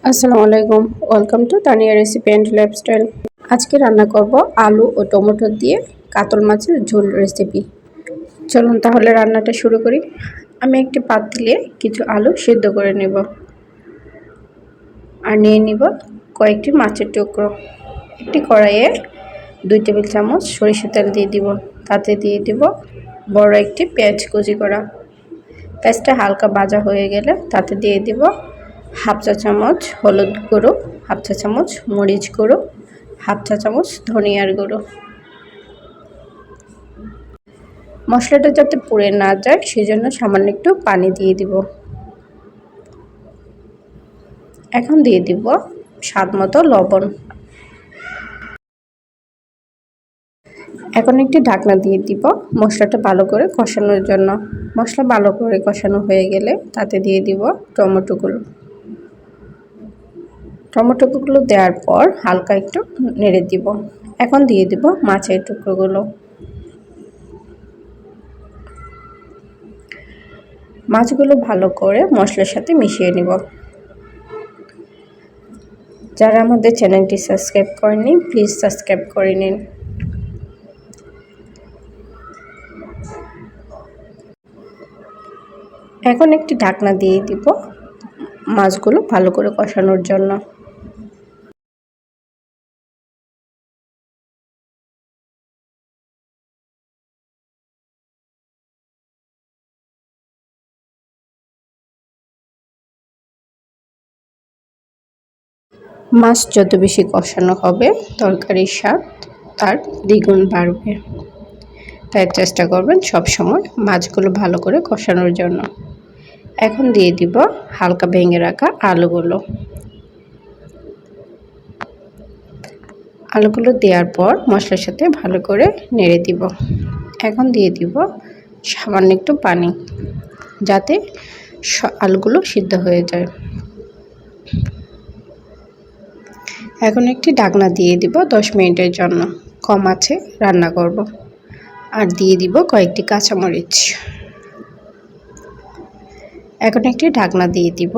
আসসালামু আলাইকুম, welcome to Tania recipe and lifestyle. আজকে রান্না করব আলু ও টমেটো দিয়ে কাতল মাছের ঝোল রেসিপি। চলুন তাহলে রান্নাটা শুরু করি। আমি একটি পাতিলে কিছু আলু সিদ্ধ করে নেব আর নিয়ে নিব কয়েকটি মাছের টুকরো। একটি কড়াইয়ে 2 টেবিল চামচ সরিষার তেল দিয়ে দিব। তাতে দিয়ে দিব বড় একটি পেঁয়াজ কুচি করা। পেঁয়াজটা হালকা ভাজা হয়ে গেলে তাতে দিয়ে দিব হাফ চা চামচ হলুদ গুঁড়ো, হাফ চা চামচ মরিচ গুঁড়ো, হাফ চা চামচ ধনিয়ার গুঁড়ো। মশলাটা যাতে পুড়ে না যায় সেজন্য সামান্য একটু পানি দিয়ে দিব। এখন দিয়ে দিব স্বাদ মতো লবণ। এখন একটি ঢাকনা দিয়ে দিব মশলাটা ভালো করে কষানোর জন্য। মশলা ভালো করে কষানো হয়ে গেলে তাতে দিয়ে দিব টমেটোগুলো দেওয়ার পর হালকা একটু নেড়ে দিব। এখন দিয়ে দিব মাছের টুকরোগুলো। মাছগুলো ভালো করে মশলার সাথে মিশিয়ে নিব। যারা আমাদের চ্যানেলটি সাবস্ক্রাইব করেননি প্লিজ সাবস্ক্রাইব করে নিন। এখন একটি ঢাকনা দিয়ে দিব মাছগুলো ভালো করে কষানোর জন্য। মাছ যত বেশি কষানো হবে তরকারির স্বাদ তার দ্বিগুণ বাড়বে। তাই চেষ্টা করবেন সব সময় মাছগুলো ভালো করে কষানোর জন্য। এখন দিয়ে দিব হালকা ভেঙে রাখা আলুগুলো দেওয়ার পর মশলার সাথে ভালো করে নেড়ে দিব। এখন দিয়ে দিব সামান্য একটু পানি যাতে আলুগুলো সিদ্ধ হয়ে যায়। এখন একটি ঢাকনা দিয়ে দিব 10 মিনিটের জন্য। কম আঁচে রান্না করব। আর দিয়ে দিব কয়েকটি কাঁচামরিচ। এখন একটি ঢাকনা দিয়ে দিব।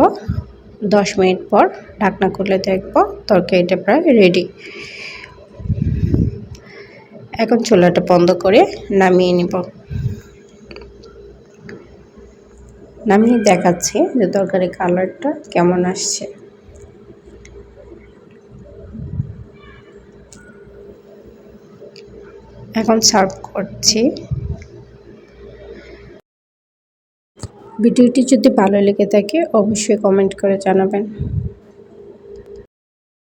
10 মিনিট পর ঢাকনা খুলে দেখব তরকারিটা প্রায় রেডি। এখন চুলাটা বন্ধ করে নামিয়ে নিব। নামিয়ে দেখাচ্ছি যে তরকারির কালারটা কেমন আসছে। এখন সার্ভ করছি। ভিডিওটি যদি ভালো লেগে থাকে অবশ্যই কমেন্ট করে জানাবেন।